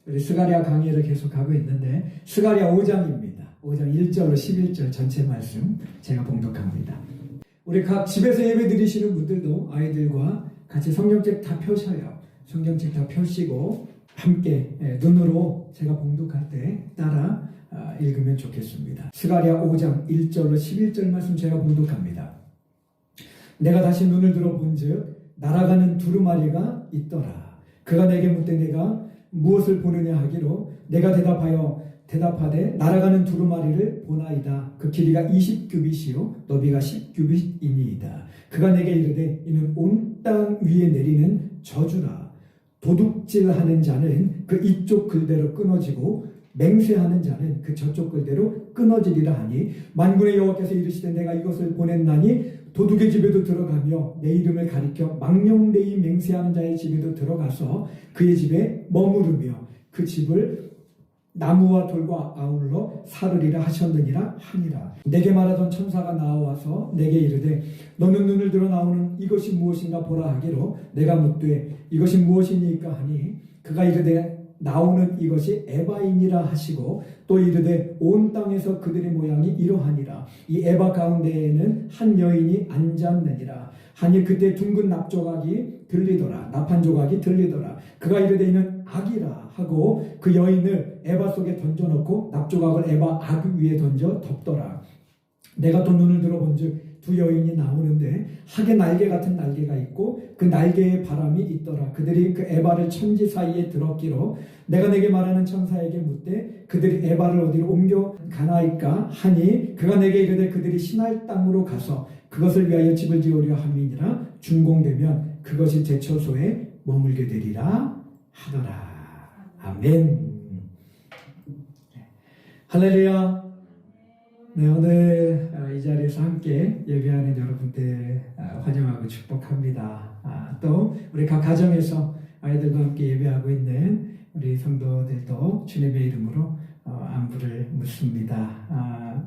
우리 스가랴 강의를 계속하고 있는데 스가랴 5장입니다. 5장 1절로 11절 전체 말씀 제가 봉독합니다. 우리 각 집에서 예배 드리시는 분들도 아이들과 같이 성경책 다 펴셔요. 성경책 다 펴시고 함께 눈으로 제가 봉독할 때 따라 읽으면 좋겠습니다. 스가랴 5장 1절로 11절 말씀 제가 봉독합니다. 내가 다시 눈을 들어 본즉 날아가는 두루마리가 있더라. 그가 내게 묻되 내가 무엇을 보느냐 하기로 내가 대답하되 날아가는 두루마리를 보나이다. 그 길이가 20규빗이요 너비가 10규빗이니이다. 그가 내게 이르되 이는 온 땅 위에 내리는 저주라. 도둑질하는 자는 그 이쪽 글대로 끊어지고 맹세하는 자는 그 저쪽 글대로 끊어지리라 하니 만군의 여호와께서 이르시되 내가 이것을 보냈나니 도둑의 집에도 들어가며 내 이름을 가리켜 망령되이 맹세하는 자의 집에도 들어가서 그의 집에 머무르며 그 집을 나무와 돌과 아울러 사르리라 하셨느니라 하니라. 내게 말하던 천사가 나와서 내게 이르되 너는 눈을 들어 나오는 이것이 무엇인가 보라 하기로 내가 묻되 이것이 무엇이니까 하니 그가 이르되 나오는 이것이 에바이니라 하시고 또 이르되 온 땅에서 그들의 모양이 이러하니라. 이 에바 가운데에는 한 여인이 앉았느니라 하니 그때 둥근 납조각이 들리더라. 납한 조각이 들리더라. 그가 이르되 이는 악이라 하고 그 여인을 에바 속에 던져놓고 납조각을 에바 악 위에 던져 덮더라. 내가 또 눈을 들어본즉 두 여인이 나오는데 학의 날개 같은 날개가 있고 그 날개에 바람이 있더라. 그들이 그 에바를 천지 사이에 들었기로 내가 내게 말하는 천사에게 묻되 그들이 에바를 어디로 옮겨 가나이까 하니 그가 내게 이르되 그들이 신할 땅으로 가서 그것을 위하여 집을 지으려 함이니라. 준공되면 그것이 제 처소에 머물게 되리라 하더라. 아멘. 할렐루야. 네, 오늘 이 자리에서 함께 예배하는 여러분들 환영하고 축복합니다. 또 우리 각 가정에서 아이들과 함께 예배하고 있는 우리 성도들도 주님의 이름으로 안부를 묻습니다.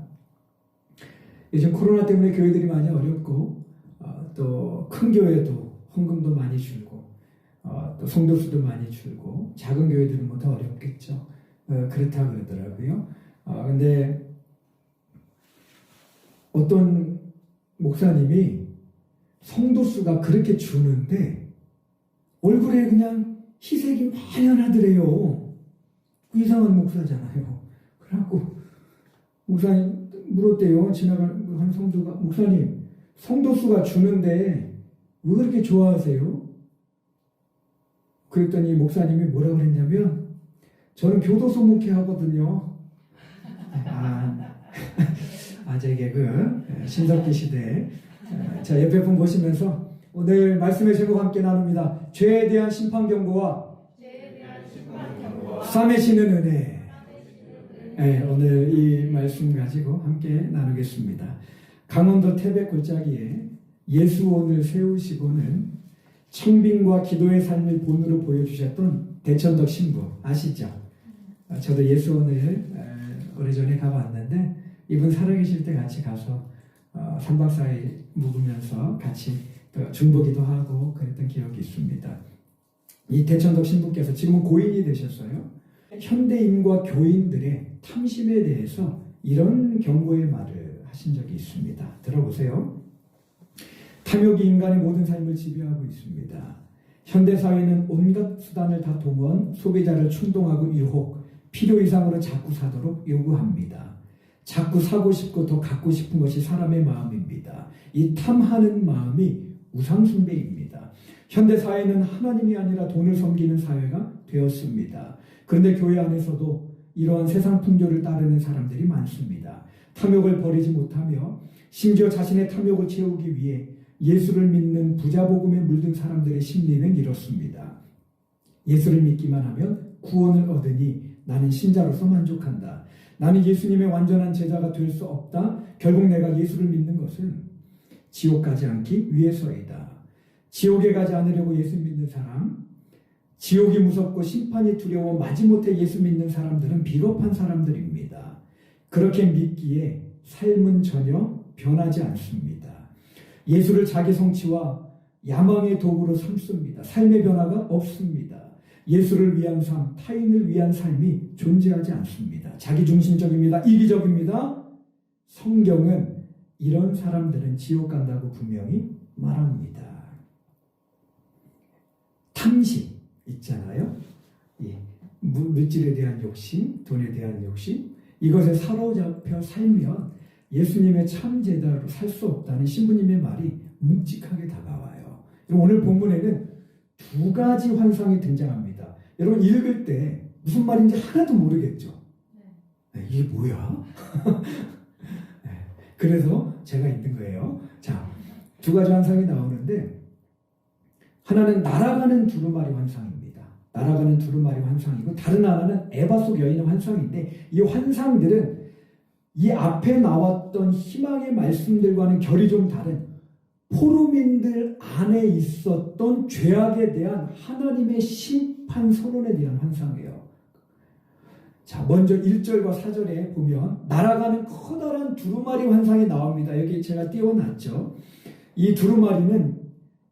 요즘 코로나 때문에 교회들이 많이 어렵고 또 큰 교회도 헌금도 많이 줄고 또 성도수도 많이 줄고 작은 교회들은 뭐 더 어렵겠죠. 그렇다고 그러더라고요. 근데 어떤 목사님이 성도수가 그렇게 주는데 얼굴에 그냥 희색이 만연하더래요. 그 이상한 목사잖아요. 그래갖고 목사님 물었대요. 지나가는 한 성도가 목사님 성도수가 주는데 왜 그렇게 좋아하세요? 그랬더니 목사님이 뭐라 그랬냐면 저는 교도소 목회하거든요. 아재 개그 신석기 시대. 자, 옆에 분 보시면서 오늘 말씀의 제목 함께 나눕니다. 죄에 대한 심판 경고와 삼위시는 은혜. 네, 오늘 이 말씀 가지고 함께 나누겠습니다. 강원도 태백 골짜기에 예수원을 세우시고는 청빙과 기도의 삶을 본으로 보여주셨던 대천덕 신부 아시죠? 저도 예수원을 오래전에 가봤는데 이분 살아계실 때 같이 가서 3박 4일 묵으면서 같이 또 중보기도 하고 그랬던 기억이 있습니다. 이 대천덕 신부께서 지금은 고인이 되셨어요. 현대인과 교인들의 탐심에 대해서 이런 경고의 말을 하신 적이 있습니다. 들어보세요. 탐욕이 인간의 모든 삶을 지배하고 있습니다. 현대사회는 온갖 수단을 다 동원 소비자를 충동하고 유혹, 필요 이상으로 자꾸 사도록 요구합니다. 자꾸 사고 싶고 더 갖고 싶은 것이 사람의 마음입니다. 이 탐하는 마음이 우상숭배입니다. 현대사회는 하나님이 아니라 돈을 섬기는 사회가 되었습니다. 그런데 교회 안에서도 이러한 세상 풍조를 따르는 사람들이 많습니다. 탐욕을 버리지 못하며 심지어 자신의 탐욕을 채우기 위해 예수를 믿는 부자복음에 물든 사람들의 심리는 이렇습니다. 예수를 믿기만 하면 구원을 얻으니 나는 신자로서 만족한다. 나는 예수님의 완전한 제자가 될 수 없다. 결국 내가 예수를 믿는 것은 지옥 가지 않기 위해서이다. 지옥에 가지 않으려고 예수 믿는 사람, 지옥이 무섭고 심판이 두려워 마지못해 예수 믿는 사람들은 비겁한 사람들입니다. 그렇게 믿기에 삶은 전혀 변하지 않습니다. 예수를 자기 성취와 야망의 도구로 삼습니다. 삶의 변화가 없습니다. 예수를 위한 삶, 타인을 위한 삶이 존재하지 않습니다. 자기중심적입니다. 이기적입니다. 성경은 이런 사람들은 지옥 간다고 분명히 말합니다. 탐심 있잖아요. 예. 물질에 대한 욕심, 돈에 대한 욕심, 이것에 사로잡혀 살면 예수님의 참 제자로 살 수 없다는 신부님의 말이 묵직하게 다가와요. 오늘 본문에는 두 가지 환상이 등장합니다. 여러분 읽을 때 무슨 말인지 하나도 모르겠죠? 네, 이게 뭐야? 네, 그래서 제가 읽는 거예요. 자, 두 가지 환상이 나오는데 하나는 날아가는 두루마리 환상입니다. 날아가는 두루마리 환상이고 다른 하나는 에바 속 여인의 환상인데 이 환상들은 이 앞에 나왔던 희망의 말씀들과는 결이 좀 다른 포로민들 안에 있었던 죄악에 대한 하나님의 심판 선언에 대한 환상이에요. 자, 먼저 1절과 4절에 보면 날아가는 커다란 두루마리 환상이 나옵니다. 여기 제가 띄워놨죠. 이 두루마리는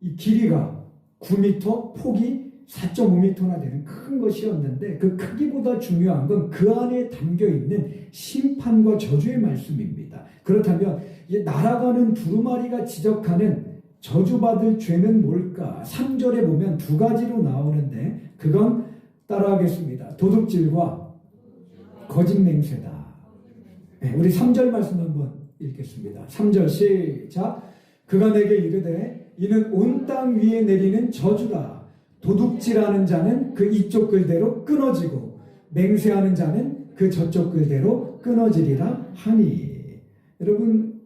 이 길이가 9m, 폭이 4.5m나 되는 큰 것이었는데 그 크기보다 중요한 건 그 안에 담겨있는 심판과 저주의 말씀입니다. 그렇다면 이 날아가는 두루마리가 지적하는 저주받을 죄는 뭘까? 3절에 보면 두 가지로 나오는데 그건 따라하겠습니다. 도둑질과 거짓 맹세다. 네, 우리 3절 말씀 한번 읽겠습니다. 3절 시작. 그가 내게 이르되 이는 온 땅 위에 내리는 저주다. 도둑질하는 자는 그 이쪽 글대로 끊어지고 맹세하는 자는 그 저쪽 글대로 끊어지리라 하니. 여러분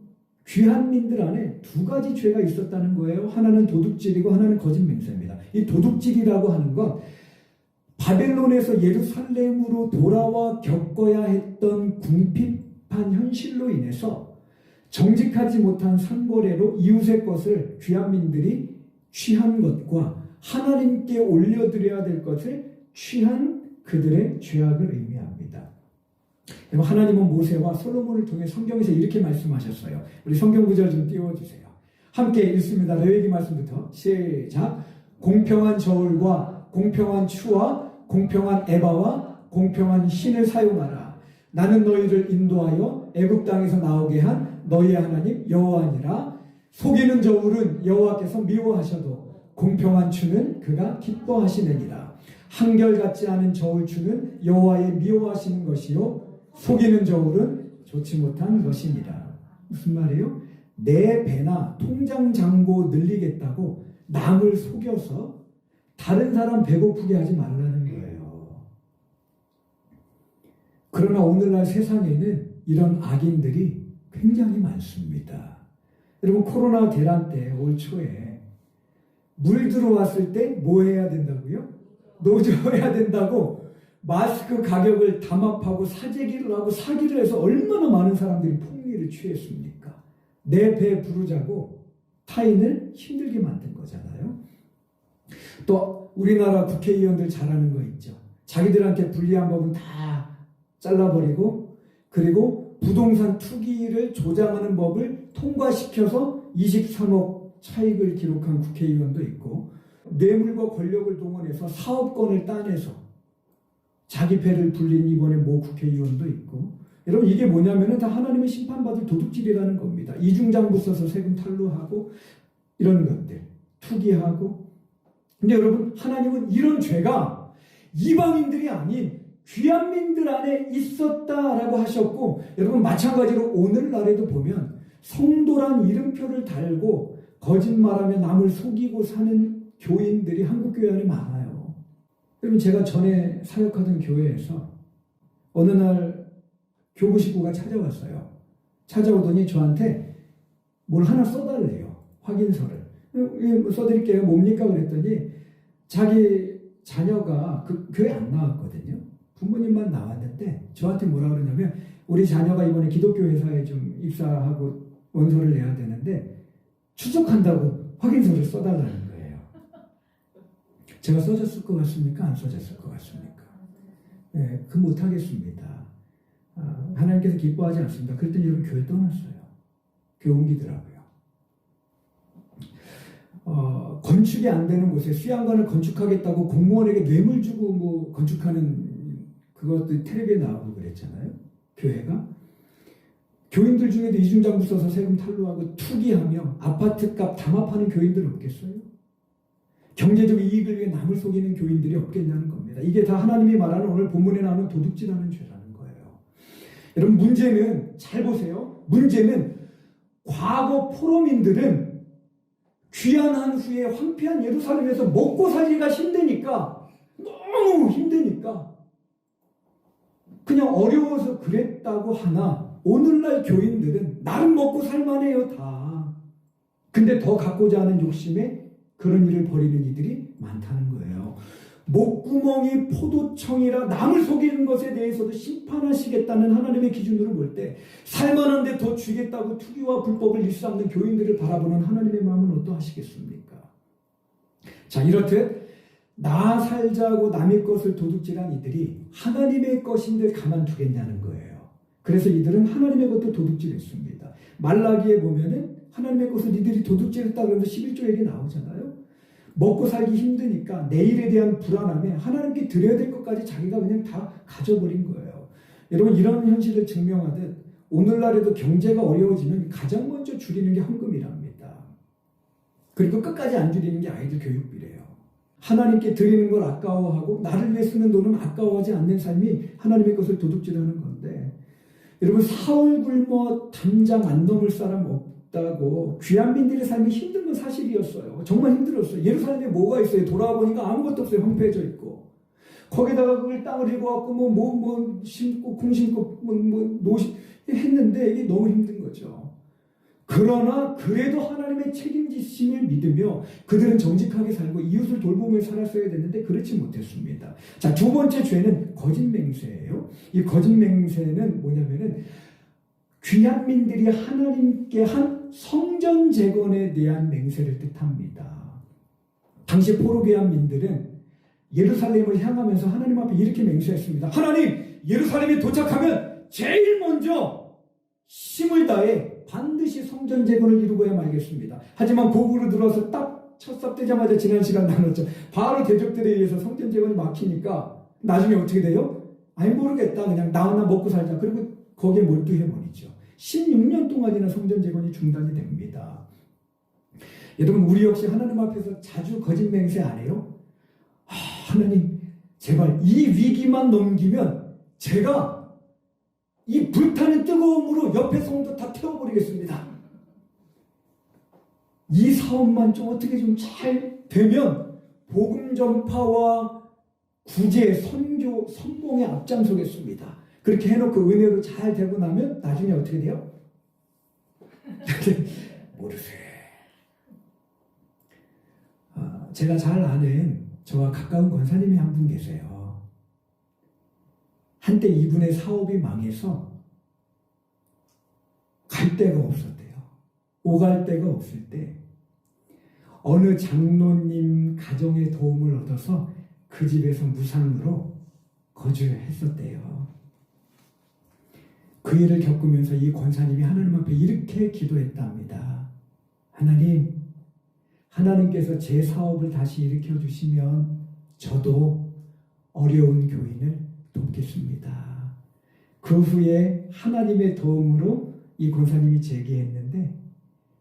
귀한 민들 안에 두 가지 죄가 있었다는 거예요. 하나는 도둑질이고 하나는 거짓 맹세입니다. 이 도둑질이라고 하는 건 바벨론에서 예루살렘으로 돌아와 겪어야 했던 궁핍한 현실로 인해서 정직하지 못한 상거래로 이웃의 것을 귀한 민들이 취한 것과 하나님께 올려드려야 될 것을 취한 그들의 죄악을 의미합니다. 하나님은 모세와 솔로몬을 통해 성경에서 이렇게 말씀하셨어요. 우리 성경 구절 좀 띄워주세요. 함께 읽습니다. 레위기 말씀부터 시작. 공평한 저울과 공평한 추와 공평한 에바와 공평한 신을 사용하라. 나는 너희를 인도하여 애굽 땅에서 나오게 한 너희의 하나님 여호와니라. 속이는 저울은 여호와께서 미워하셔도 공평한 추는 그가 기뻐하시느니라. 한결같지 않은 저울추는 여호와의 미워하시는 것이요 속이는 저울은 좋지 못한 것이니라. 무슨 말이에요? 내 배나 통장 잔고 늘리겠다고 남을 속여서 다른 사람 배고프게 하지 말라는 거예요. 그러나 오늘날 세상에는 이런 악인들이 굉장히 많습니다. 여러분 코로나 대란 때 올 초에 물 들어왔을 때 뭐 해야 된다고요? 노조해야 된다고 마스크 가격을 담합하고 사재기를 하고 사기를 해서 얼마나 많은 사람들이 폭리를 취했습니까? 내 배 부르자고 타인을 힘들게 만든 거잖아요. 또 우리나라 국회의원들 잘하는 거 있죠. 자기들한테 불리한 법은 다 잘라버리고 그리고 부동산 투기를 조장하는 법을 통과시켜서 23억 차익을 기록한 국회의원도 있고 뇌물과 권력을 동원해서 사업권을 따내서 자기 패를 불린 이번에 모 국회의원도 있고. 여러분 이게 뭐냐면 다 하나님의 심판받을 도둑질이라는 겁니다. 이중장부 써서 세금 탈루하고 이런 것들 투기하고. 근데 여러분 하나님은 이런 죄가 이방인들이 아닌 귀한 민들 안에 있었다라고 하셨고, 여러분 마찬가지로 오늘날에도 보면 성도란 이름표를 달고 거짓말하며 남을 속이고 사는 교인들이 한국교회 안에 많아요. 여러분 제가 전에 사역하던 교회에서 어느 날 교부 식구가 찾아왔어요. 찾아오더니 저한테 뭘 하나 써달래요. 확인서를. 써드릴게요. 뭡니까? 그랬더니 자기 자녀가 그 교회 안 나왔거든요. 부모님만 나왔는데 저한테 뭐라 그러냐면 우리 자녀가 이번에 기독교 회사에 좀 입사하고 원서를 내야 되는데 추적한다고 확인서를 써달라는 거예요. 제가 써줬을 것 같습니까? 안 써줬을 것 같습니까? 네, 그 못하겠습니다. 하나님께서 기뻐하지 않습니다. 그랬더니 여러분 교회 떠났어요. 교회 옮기더라고요. 건축이 안 되는 곳에 수양관을 건축하겠다고 공무원에게 뇌물 주고 뭐 건축하는 그것도 텔레비에 나오고 그랬잖아요. 교회가. 교인들 중에도 이중장부 써서 세금 탈루하고 투기하며 아파트값 담합하는 교인들 없겠어요? 경제적 이익을 위해 남을 속이는 교인들이 없겠냐는 겁니다. 이게 다 하나님이 말하는 오늘 본문에 나오는 도둑질하는 죄라는 거예요. 여러분 문제는 잘 보세요. 문제는 과거 포로민들은 귀환한 후에 황폐한 예루살렘에서 먹고 살기가 힘드니까 너무 힘드니까 그냥 어려워서 그랬다고 하나 오늘날 교인들은 나름 먹고 살만해요 다. 근데 더 갖고자 하는 욕심에 그런 일을 벌이는 이들이 많다는 거예요. 목구멍이 포도청이라 남을 속이는 것에 대해서도 심판하시겠다는 하나님의 기준으로 볼 때 살만한데 더 주겠다고 투기와 불법을 일삼는 교인들을 바라보는 하나님의 마음은 어떠하시겠습니까? 자, 이렇듯 나 살자고 남의 것을 도둑질한 이들이 하나님의 것인들 가만두겠냐는 거예요. 그래서 이들은 하나님의 것도 도둑질했습니다. 말라기에 보면은 하나님의 것을 이들이 도둑질했다 그러면서 11조에게 나오잖아요. 먹고 살기 힘드니까 내일에 대한 불안함에 하나님께 드려야 될 것까지 자기가 그냥 다 가져버린 거예요. 여러분 이런 현실을 증명하듯 오늘날에도 경제가 어려워지면 가장 먼저 줄이는 게 헌금이랍니다. 그리고 끝까지 안 줄이는 게 아이들 교육비래요. 하나님께 드리는 걸 아까워하고 나를 위해 쓰는 돈은 아까워하지 않는 삶이 하나님의 것을 도둑질하는 건데 여러분 사흘 굶어 당장 안 넘을 사람 없다고 귀한민들의 삶이 힘든 건 사실이었어요. 정말 힘들었어요. 예루살렘에 뭐가 있어요? 돌아와 보니까 아무것도 없어요. 황폐해져 있고 거기다가 그걸 땅을 읽어갖고 뭐 심고 콩 심고 노시 했는데 이게 너무 힘든 거죠. 그러나 그래도 하나님의 책임지심을 믿으며 그들은 정직하게 살고 이웃을 돌보며 살았어야 됐는데 그렇지 못했습니다. 자, 두 번째 죄는 거짓 맹세예요. 이 거짓 맹세는 뭐냐면은 귀한민들이 하나님께 한 성전 재건에 대한 맹세를 뜻합니다. 당시 포로 귀한민들은 예루살렘을 향하면서 하나님 앞에 이렇게 맹세했습니다. 하나님, 예루살렘에 도착하면 제일 먼저 힘을 다해 반드시 성전 재건을 이루고야 말겠습니다. 하지만 고국으로 들어와서 딱 첫 삽되자마자 지난 시간 나눴죠. 바로 대적들에 의해서 성전 재건이 막히니까 나중에 어떻게 돼요? 아니 모르겠다. 그냥 나나 먹고 살자. 그리고 거기에 몰두해버리죠. 16년 동안이나 성전 재건이 중단이 됩니다. 여러분 우리 역시 하나님 앞에서 자주 거짓 맹세 안 해요? 하나님 제발 이 위기만 넘기면 제가 이 불타는 뜨거움으로 옆에 성도 다 태워버리겠습니다. 이 사업만 좀 어떻게 좀 잘 되면 복음 전파와 구제, 선교, 선봉에 앞장서겠습니다. 그렇게 해놓고 은혜로 잘 되고 나면 나중에 어떻게 돼요? 모르세요. 제가 잘 아는 저와 가까운 권사님이 한 분 계세요. 한때 이분의 사업이 망해서 갈 데가 없었대요. 오갈 데가 없을 때 어느 장로님 가정의 도움을 얻어서 그 집에서 무상으로 거주했었대요. 그 일을 겪으면서 이 권사님이 하나님 앞에 이렇게 기도했답니다. 하나님, 하나님께서 제 사업을 다시 일으켜주시면 저도 어려운 교인을 돕겠습니다. 그 후에 하나님의 도움으로 이 권사님이 재개했는데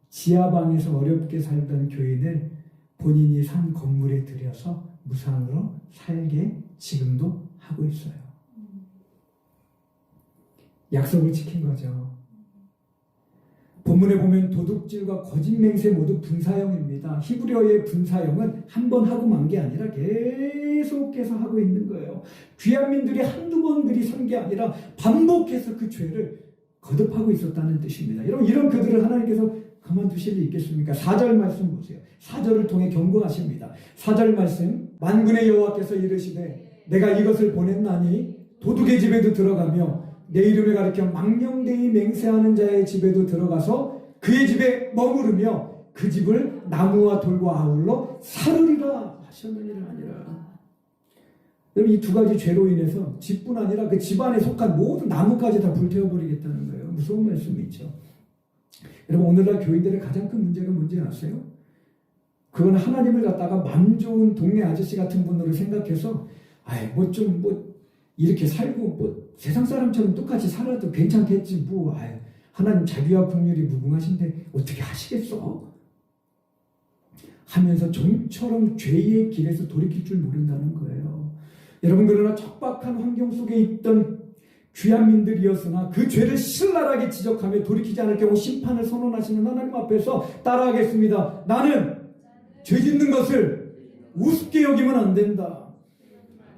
지하방에서 어렵게 살던 교인을 본인이 산 건물에 들여서 무상으로 살게 지금도 하고 있어요. 약속을 지킨 거죠. 본문에 보면 도둑질과 거짓맹세 모두 분사형입니다. 히브리어의 분사형은 한 번 하고 만 게 아니라 계속해서 하고 있는 거예요. 귀한민들이 한두 번 그리 산 게 아니라 반복해서 그 죄를 거듭하고 있었다는 뜻입니다. 여러분 이런 그들을 하나님께서 가만두실 리 있겠습니까? 4절 말씀 보세요. 4절을 통해 경고하십니다. 4절 말씀 만군의 여호와께서 이르시되 내가 이것을 보냈나니 도둑의 집에도 들어가며 내 이름을 가리켜 망령되이 맹세하는 자의 집에도 들어가서 그의 집에 머무르며 그 집을 나무와 돌과 아울러 사르리라 하셨느니라 아니라. 여러분 이 두 가지 죄로 인해서 집뿐 아니라 그 집안에 속한 모든 나무까지 다 불태워버리겠다는 거예요. 무서운 말씀이죠. 여러분 오늘날 교인들의 가장 큰 문제가 뭔지 아세요? 그건 하나님을 갖다가 맘 좋은 동네 아저씨 같은 분으로 생각해서 이렇게 살고 세상 사람처럼 똑같이 살아도 괜찮겠지 하나님 자비와 긍휼이 무궁하신데 어떻게 하시겠어? 하면서 좀처럼 죄의 길에서 돌이킬 줄 모른다는 거예요. 여러분, 그러나 척박한 환경 속에 있던 귀한 민들이었으나 그 죄를 신랄하게 지적하며 돌이키지 않을 경우 심판을 선언하시는 하나님 앞에서 따라하겠습니다. 나는 죄 짓는 것을 우습게 여기면 안 된다.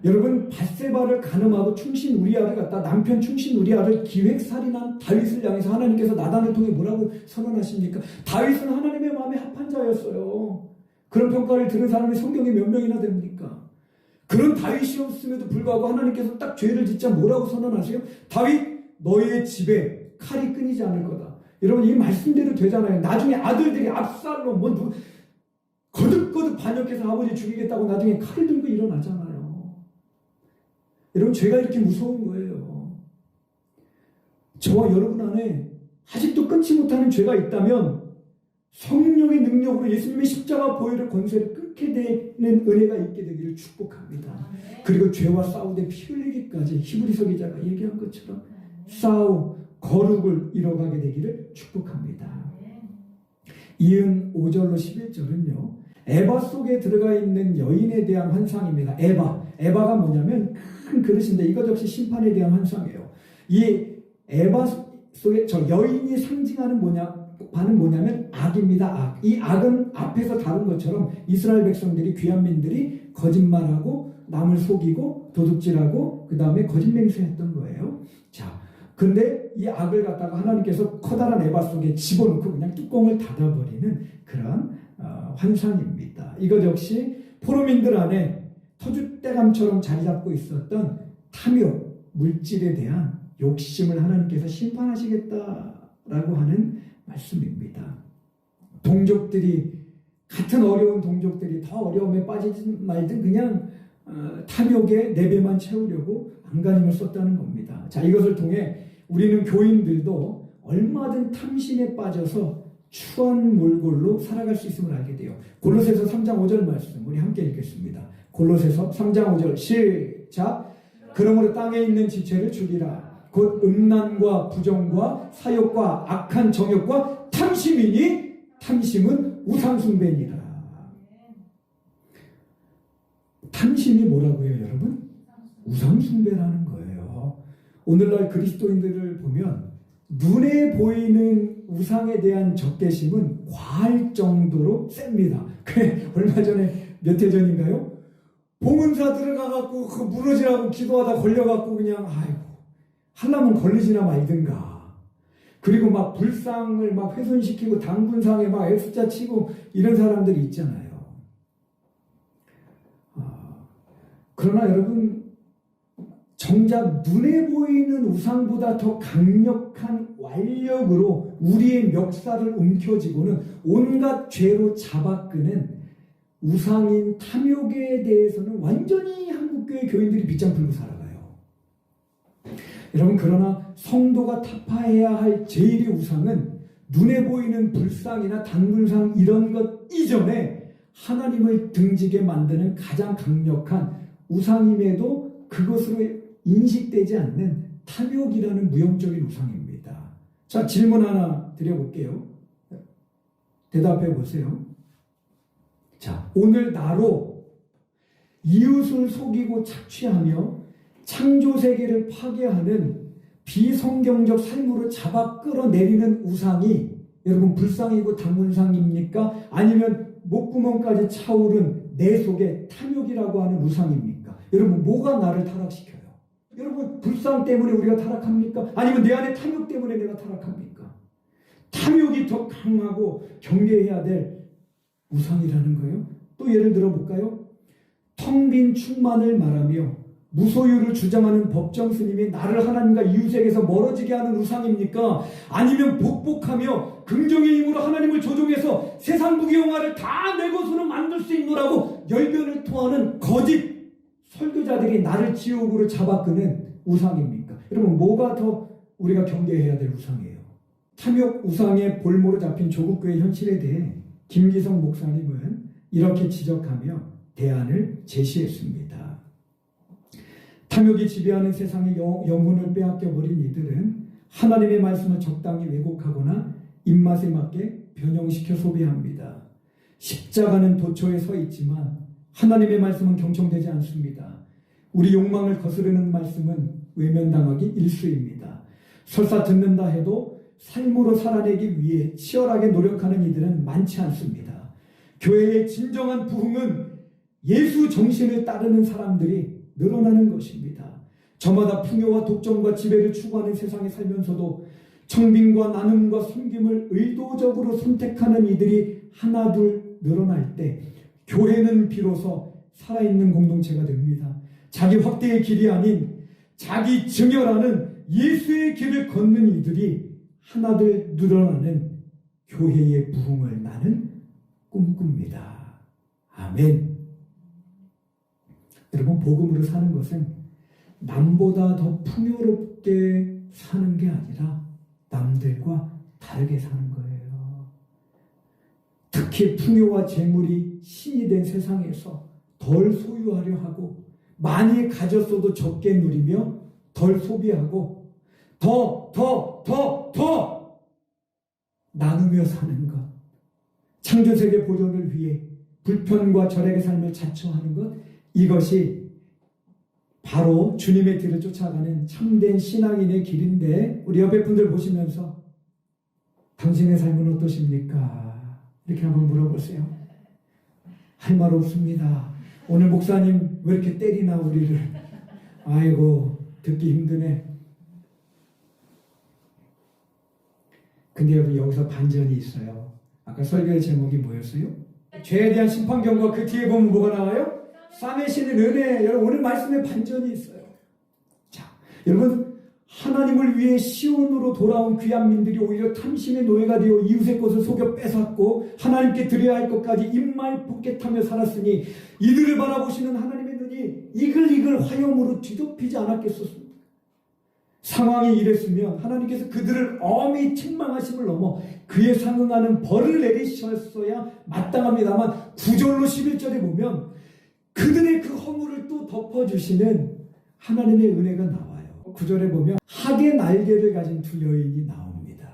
여러분, 밧세바를 간음하고 충신 우리아를 갖다 남편 충신 우리아를 기획살인한 다윗을 향해서 하나님께서 나단을 통해 뭐라고 선언하십니까? 다윗은 하나님의 마음에 합한 자였어요. 그런 평가를 들은 사람이 성경에 몇 명이나 됩니까? 그런 다윗이었음에도 불구하고 하나님께서 딱 죄를 짓자 뭐라고 선언하세요? 다윗, 너의 집에 칼이 끊이지 않을 거다. 여러분, 이 말씀대로 되잖아요. 나중에 아들들이 압살롬 거듭거듭 반역해서 아버지 죽이겠다고 나중에 칼을 들고 일어나잖아요. 여러분, 죄가 이렇게 무서운 거예요. 저와 여러분 안에 아직도 끊지 못하는 죄가 있다면 성령의 능력으로 예수님의 십자가 보혈의 권세를 끊게 되는 은혜가 있게 되기를 축복합니다. 그리고 죄와 싸우되 피 흘리기까지 히브리서 기자가 얘기한 것처럼 싸우 거룩을 이뤄가게 되기를 축복합니다. 이은 5절로 11절은요, 에바 속에 들어가 있는 여인에 대한 환상입니다. 에바가 뭐냐면 큰 그릇인데 이것 역시 심판에 대한 환상이에요. 이 에바 속에 저 여인이 상징하는 바는 뭐냐면 악입니다. 악. 이 악은 앞에서 다룬 것처럼 이스라엘 백성들이, 귀한 민들이 거짓말하고 남을 속이고 도둑질하고 그 다음에 거짓 맹세했던 거예요. 자, 근데 이 악을 갖다가 하나님께서 커다란 에바 속에 집어넣고 그냥 뚜껑을 닫아버리는 그런 환상입니다. 이것 역시 포로민들 안에 터줏대감처럼 자리 잡고 있었던 탐욕, 물질에 대한 욕심을 하나님께서 심판하시겠다라고 하는 말씀입니다. 동족들이, 같은 어려운 동족들이 더 어려움에 빠지든 말든 그냥 탐욕에 내 배만 채우려고 안간힘을 썼다는 겁니다. 자, 이것을 통해 우리는 교인들도 얼마든 탐심에 빠져서 추한 몰골로 살아갈 수 있음을 알게 돼요. 골로새서 3장 5절 말씀 우리 함께 읽겠습니다. 골로새서 3장 5절 시작. 그러므로 땅에 있는 지체를 죽이라. 곧 음란과 부정과 사욕과 악한 정욕과 탐심이니 탐심은 우상숭배니라. 탐심이 뭐라고요, 여러분? 우상숭배라는 거예요. 오늘날 그리스도인들을 보면 눈에 보이는 우상에 대한 적개심은 과할 정도로 셉니다. 얼마 전에 몇 해 전인가요? 봉은사 들어가갖고 그 무너지라고 기도하다 걸려갖고 그냥 하려면 걸리지나 말든가. 그리고 막 불상을 막 훼손시키고 당분상에 막 X자 치고 이런 사람들이 있잖아요. 그러나 여러분, 정작 눈에 보이는 우상보다 더 강력한 완력으로 우리의 멱살을 움켜쥐고는 온갖 죄로 잡아끄는 우상인 탐욕에 대해서는 완전히 한국교회 교인들이 빗장 풀고 살아가요. 여러분, 그러나 성도가 타파해야 할 제1의 우상은 눈에 보이는 불상이나 단물상 이런 것 이전에 하나님을 등지게 만드는 가장 강력한 우상임에도 그것으로 인식되지 않는 탐욕이라는 무형적인 우상입니다. 자, 질문 하나 드려볼게요. 대답해 보세요. 자, 오늘 나로 이웃을 속이고 착취하며 창조세계를 파괴하는 비성경적 삶으로 잡아 끌어내리는 우상이 여러분 불상이고 단문상입니까? 아니면 목구멍까지 차오른 내 속에 탐욕이라고 하는 우상입니까? 여러분, 뭐가 나를 타락시켜요? 여러분, 불상 때문에 우리가 타락합니까? 아니면 내 안에 탐욕 때문에 내가 타락합니까? 탐욕이 더 강하고 경계해야 될 우상이라는 거예요. 또 예를 들어 볼까요? 텅 빈 충만을 말하며 무소유를 주장하는 법정 스님이 나를 하나님과 이웃에게서 멀어지게 하는 우상입니까? 아니면 복복하며 긍정의 힘으로 하나님을 조종해서 세상 무기영화를 다 내 것으로 만들 수 있노라고 열변을 토하는 거짓 설교자들이 나를 지옥으로 잡아끄는 우상입니까? 여러분, 뭐가 더 우리가 경계해야 될 우상이에요? 탐욕 우상의 볼모로 잡힌 조국교회 현실에 대해 김기성 목사님은 이렇게 지적하며 대안을 제시했습니다. 탐욕이 지배하는 세상의 영혼을 빼앗겨버린 이들은 하나님의 말씀을 적당히 왜곡하거나 입맛에 맞게 변형시켜 소비합니다. 십자가는 도처에 서 있지만 하나님의 말씀은 경청되지 않습니다. 우리 욕망을 거스르는 말씀은 외면당하기 일쑤입니다. 설사 듣는다 해도 삶으로 살아내기 위해 치열하게 노력하는 이들은 많지 않습니다. 교회의 진정한 부흥은 예수 정신을 따르는 사람들이 늘어나는 것입니다. 저마다 풍요와 독점과 지배를 추구하는 세상에 살면서도 청빙과 나눔과 섬김을 의도적으로 선택하는 이들이 하나둘 늘어날 때 교회는 비로소 살아있는 공동체가 됩니다. 자기 확대의 길이 아닌 자기 증여라는 예수의 길을 걷는 이들이 하나둘 늘어나는 교회의 부흥을 나는 꿈꿉니다. 아멘. 여러분, 복음으로 사는 것은 남보다 더 풍요롭게 사는 게 아니라 남들과 다르게 사는 거예요. 특히 풍요와 재물이 신이 된 세상에서 덜 소유하려 하고 많이 가졌어도 적게 누리며 덜 소비하고 더 나누며 사는 것, 창조세계 보존을 위해 불편과 절약의 삶을 자처하는 것, 이것이 바로 주님의 뒤를 쫓아가는 참된 신앙인의 길인데, 우리 옆에 분들 보시면서 당신의 삶은 어떠십니까? 이렇게 한번 물어보세요. 할 말 없습니다. 오늘 목사님 왜 이렇게 때리나 우리를. 아이고, 듣기 힘드네. 근데 여러분, 여기서 반전이 있어요. 아까 설교의 제목이 뭐였어요? 죄에 대한 심판경과 그 뒤에 보면 뭐가 나와요? 싸매시는 은혜. 여러분, 오늘 말씀에 반전이 있어요. 자, 여러분, 하나님을 위해 시온으로 돌아온 귀한 민들이 오히려 탐심의 노예가 되어 이웃의 것을 속여 뺏었고 하나님께 드려야 할 것까지 입말 포켓하며 살았으니 이들을 바라보시는 하나님의 눈이 이글이글 화염으로 뒤덮이지 않았겠었습니까? 상황이 이랬으면 하나님께서 그들을 엄히 책망하심을 넘어 그에 상응하는 벌을 내리셨어야 마땅합니다만 9절로 11절에 보면 그들의 그 허물을 또 덮어주시는 하나님의 은혜가 나와요. 9절에 보면 학의 날개를 가진 두 여인이 나옵니다.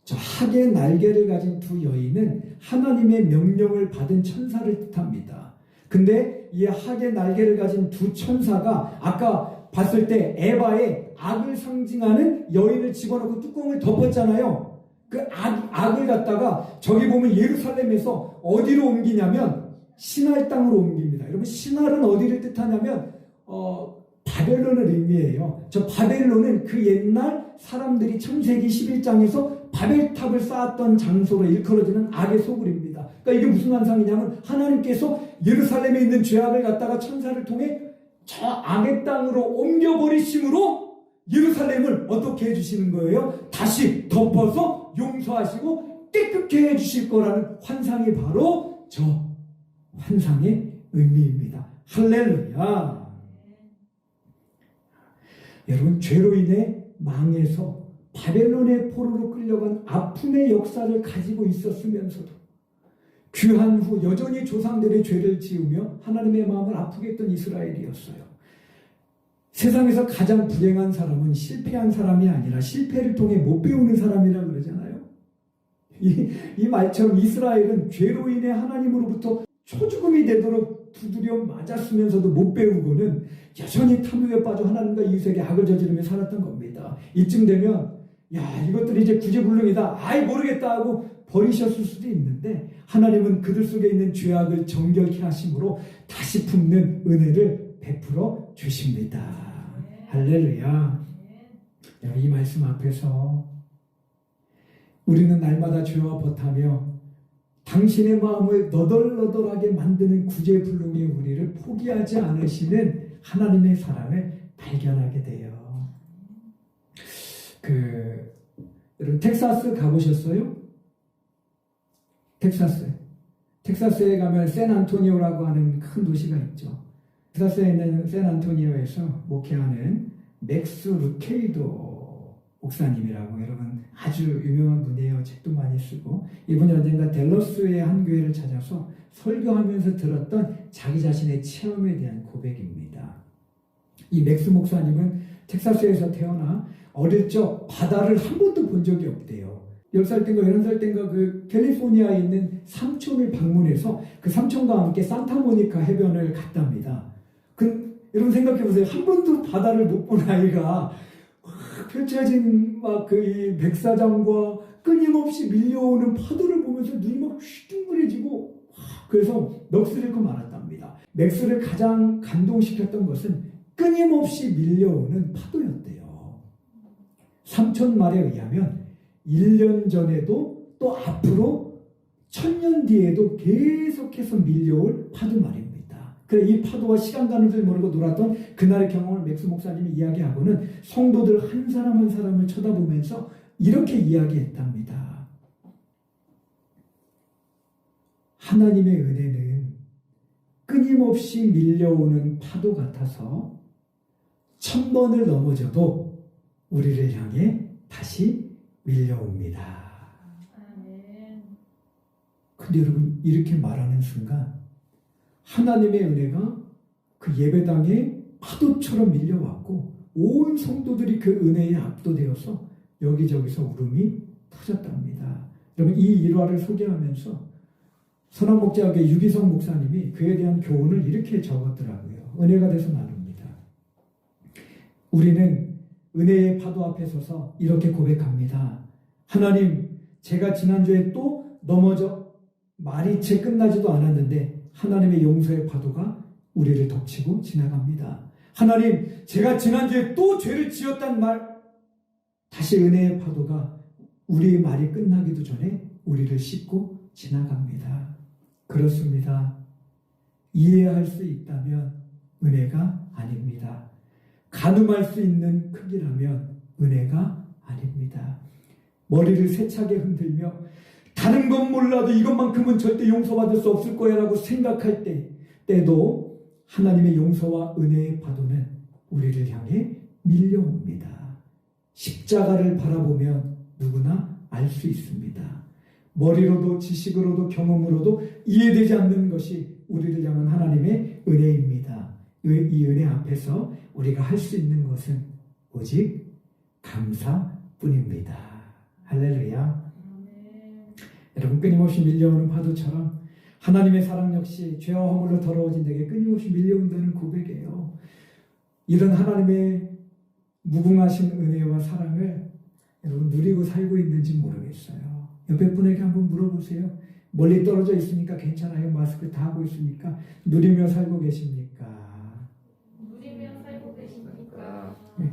저 학의 날개를 가진 두 여인은 하나님의 명령을 받은 천사를 뜻합니다. 근데 이 학의 날개를 가진 두 천사가 아까 봤을 때 에바의 악을 상징하는 여인을 집어넣고 뚜껑을 덮었잖아요. 그 악을 갖다가 저기 보면 예루살렘에서 어디로 옮기냐면 신할 땅으로 옮깁니다. 여러분, 신할은 어디를 뜻하냐면 바벨론을 의미해요. 저 바벨론은 그 옛날 사람들이 창세기 11장에서 바벨탑을 쌓았던 장소로 일컬어지는 악의 소굴입니다. 그러니까 이게 무슨 환상이냐면 하나님께서 예루살렘에 있는 죄악을 갖다가 천사를 통해 저 악의 땅으로 옮겨버리심으로 예루살렘을 어떻게 해주시는 거예요? 다시 덮어서 용서하시고 깨끗게 해주실 거라는 환상이 바로 저 환상의 의미입니다. 할렐루야. 여러분, 죄로 인해 망해서 바벨론의 포로로 끌려간 아픔의 역사를 가지고 있었으면서도 귀한 후 여전히 조상들의 죄를 지으며 하나님의 마음을 아프게 했던 이스라엘이었어요. 세상에서 가장 불행한 사람은 실패한 사람이 아니라 실패를 통해 못 배우는 사람이라고 그러잖아요. 이 말처럼 이스라엘은 죄로 인해 하나님으로부터 초죽음이 되도록 두드려 맞았으면서도 못 배우고는 여전히 탐욕에 빠져 하나님과 이웃에게 악을 저지르며 살았던 겁니다. 이쯤 되면 이것들이 이제 구제불능이다, 아이 모르겠다 하고 버리셨을 수도 있는데 하나님은 그들 속에 있는 죄악을 정결케 하심으로 다시 품는 은혜를 베풀어 주십니다. 할렐루야. 이 말씀 앞에서 우리는 날마다 죄와 벗하며 당신의 마음을 너덜너덜하게 만드는 구제불능의 우리를 포기하지 않으시는 하나님의 사랑을 발견하게 돼요. 여러분, 텍사스 가보셨어요? 텍사스에 가면 샌안토니오라고 하는 큰 도시가 있죠. 텍사스에 있는 샌안토니오에서 목회하는 맥스 루케이도 목사님이라고 여러분 아주 유명한 분이에요. 책도 많이 쓰고 이분이 언젠가 댈러스의 한 교회를 찾아서 설교하면서 들었던 자기 자신의 체험에 대한 고백입니다. 이 맥스 목사님은 텍사스에서 태어나 어릴 적 바다를 한 번도 본 적이 없대요. 10살 땐가 11살 땐가 그 캘리포니아에 있는 삼촌을 방문해서 그 삼촌과 함께 산타모니카 해변을 갔답니다. 여러분 생각해 보세요. 한 번도 바다를 못 본 아이가 펼쳐진 막 그 이 백사장과 끊임없이 밀려오는 파도를 보면서 눈이 막 휘둥그레지고 그래서 넋을 잃고 말았답니다. 맥스를 가장 감동시켰던 것은 끊임없이 밀려오는 파도였대요. 삼촌 말에 의하면 1년 전에도 또 앞으로 1000년 뒤에도 계속해서 밀려올 파도 말입니다. 그래 이 파도와 시간 가는 줄 모르고 놀았던 그날의 경험을 맥스 목사님이 이야기하고는 성도들 한 사람 한 사람을 쳐다보면서 이렇게 이야기했답니다. 하나님의 은혜는 끊임없이 밀려오는 파도 같아서 1000번을 넘어져도 우리를 향해 다시 밀려옵니다. 근데 여러분 이렇게 말하는 순간 하나님의 은혜가 그 예배당에 파도처럼 밀려왔고 온 성도들이 그 은혜에 압도되어서 여기저기서 울음이 터졌답니다. 여러분 이 일화를 소개하면서 선한목자교회 유기성 목사님이 그에 대한 교훈을 이렇게 적었더라고요. 은혜가 돼서 나눕니다. 우리는 은혜의 파도 앞에 서서 이렇게 고백합니다. 하나님, 제가 지난주에 또 넘어져 말이 채 끝나지도 않았는데 하나님의 용서의 파도가 우리를 덮치고 지나갑니다. 하나님, 제가 지난주에 또 죄를 지었단 말, 다시 은혜의 파도가 우리의 말이 끝나기도 전에 우리를 씻고 지나갑니다. 그렇습니다. 이해할 수 있다면 은혜가 아닙니다. 가늠할 수 있는 크기라면 은혜가 아닙니다. 머리를 세차게 흔들며 다른 건 몰라도 이것만큼은 절대 용서받을 수 없을 거야 라고 생각할 때도 하나님의 용서와 은혜의 파도는 우리를 향해 밀려옵니다. 십자가를 바라보면 누구나 알 수 있습니다. 머리로도 지식으로도 경험으로도 이해되지 않는 것이 우리를 향한 하나님의 은혜입니다. 이 은혜 앞에서 우리가 할 수 있는 것은 오직 감사뿐입니다. 할렐루야. 여러분 끊임없이 밀려오는 파도처럼 하나님의 사랑 역시 죄와 허물로 더러워진 내게 끊임없이 밀려온다는 고백이에요. 이런 하나님의 무궁하신 은혜와 사랑을 여러분 누리고 살고 있는지 모르겠어요. 옆에 분에게 한번 물어보세요. 멀리 떨어져 있으니까 괜찮아요? 마스크 다 하고 있으니까 누리며 살고 계십니까? 누리며 살고 계십니까? 네.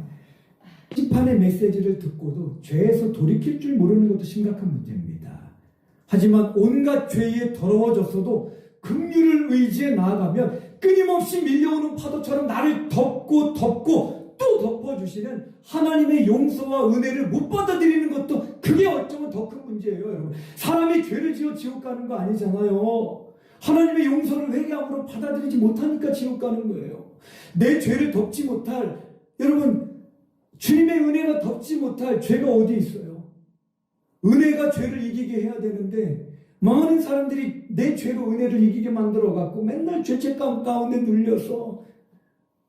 심판의 메시지를 듣고도 죄에서 돌이킬 줄 모르는 것도 심각한 문제입니다. 하지만 온갖 죄에 더러워졌어도 긍휼을 의지해 나아가면 끊임없이 밀려오는 파도처럼 나를 덮고 또 덮어주시는 하나님의 용서와 은혜를 못 받아들이는 것도 그게 어쩌면 더 큰 문제예요. 여러분 사람이 죄를 지어 지옥 가는 거 아니잖아요. 하나님의 용서를 회개함으로 받아들이지 못하니까 지옥 가는 거예요. 내 죄를 덮지 못할, 여러분 주님의 은혜가 덮지 못할 죄가 어디 있어요? 은혜가 죄를 이기게 해야 되는데 많은 사람들이 내 죄로 은혜를 이기게 만들어갖고 맨날 죄책감 가운데 눌려서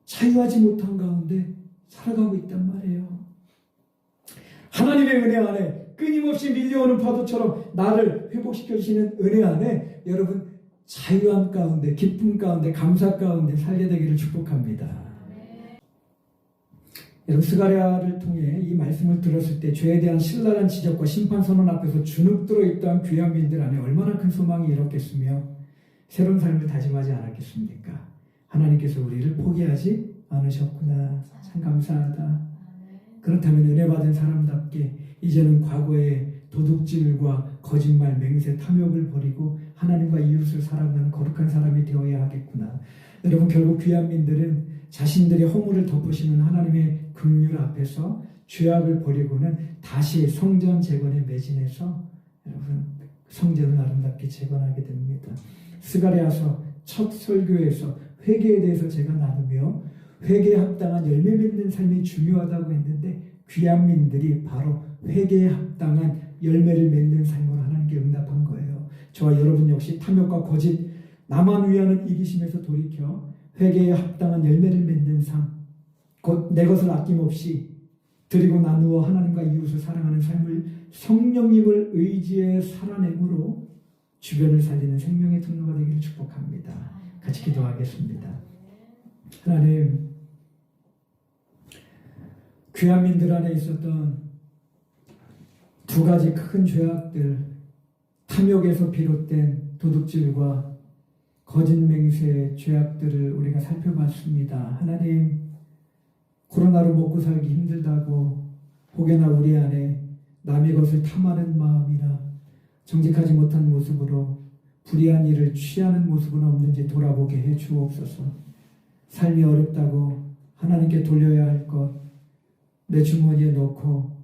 자유하지 못한 가운데 살아가고 있단 말이에요. 하나님의 은혜 안에 끊임없이 밀려오는 파도처럼 나를 회복시켜 주시는 은혜 안에 여러분 자유함 가운데, 기쁨 가운데, 감사 가운데 살게 되기를 축복합니다. 여러분 스가랴를 통해 이 말씀을 들었을 때 죄에 대한 신랄한 지적과 심판 선언 앞에서 주눅들어 있던 귀한민들 안에 얼마나 큰 소망이 일었겠으며 새로운 삶을 다짐하지 않았겠습니까? 하나님께서 우리를 포기하지 않으셨구나. 참 감사하다. 그렇다면 은혜 받은 사람답게 이제는 과거의 도둑질과 거짓말, 맹세, 탐욕을 버리고 하나님과 이웃을 사랑하는 거룩한 사람이 되어야 하겠구나. 여러분 결국 귀한민들은 자신들의 허물을 덮으시는 하나님의 긍휼 앞에서 죄악을 버리고는 다시 성전 재건에 매진해서 여러분 성전을 아름답게 재건하게 됩니다. 스가랴서 첫 설교에서 회개에 대해서 제가 나누며 회개에 합당한 열매 맺는 삶이 중요하다고 했는데 귀한민들이 바로 회개에 합당한 열매를 맺는 삶으로 하나님께 응답한 거예요. 저와 여러분 역시 탐욕과 거짓, 나만 위하는 이기심에서 돌이켜 회개에 합당한 열매를 맺는 삶, 곧 내 것을 아낌없이 드리고 나누어 하나님과 이웃을 사랑하는 삶을 성령님을 의지해 살아내므로 주변을 살리는 생명의 통로가 되기를 축복합니다. 같이 기도하겠습니다. 하나님, 귀한민들 안에 있었던 두 가지 큰 죄악들, 탐욕에서 비롯된 도둑질과 거짓 맹세의 죄악들을 우리가 살펴봤습니다. 하나님, 코로나로 먹고 살기 힘들다고 혹여나 우리 안에 남의 것을 탐하는 마음이나 정직하지 못한 모습으로 불의한 일을 취하는 모습은 없는지 돌아보게 해 주옵소서. 삶이 어렵다고 하나님께 돌려야 할 것 내 주머니에 넣고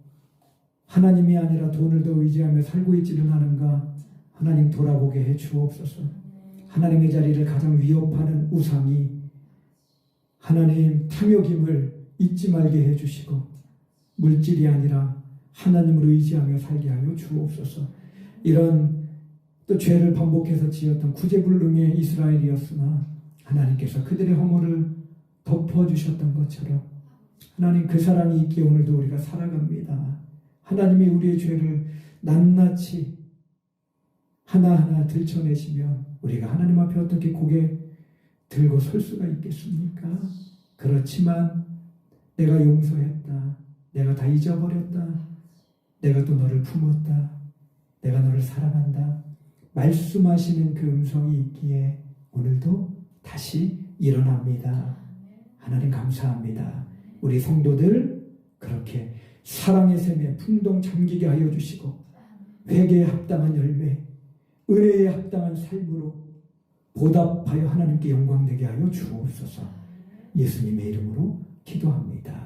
하나님이 아니라 돈을 더 의지하며 살고 있지는 않은가 하나님 돌아보게 해 주옵소서. 하나님의 자리를 가장 위협하는 우상이 하나님 탐욕임을 잊지 말게 해주시고 물질이 아니라 하나님을 의지하며 살게 하여 주옵소서. 이런 또 죄를 반복해서 지었던 구제불능의 이스라엘이었으나 하나님께서 그들의 허물을 덮어주셨던 것처럼 하나님 그 사랑이 있기에 오늘도 우리가 살아갑니다. 하나님이 우리의 죄를 낱낱이 하나하나 들춰내시면 우리가 하나님 앞에 어떻게 고개 들고 설 수가 있겠습니까? 그렇지만 내가 용서했다. 내가 다 잊어버렸다. 내가 또 너를 품었다. 내가 너를 사랑한다. 말씀하시는 그 음성이 있기에 오늘도 다시 일어납니다. 하나님 감사합니다. 우리 성도들 그렇게 사랑의 샘에 풍덩 잠기게 하여 주시고 회개에 합당한 열매, 은혜에 합당한 삶으로 보답하여 하나님께 영광되게 하여 주옵소서. 예수님의 이름으로 기도합니다.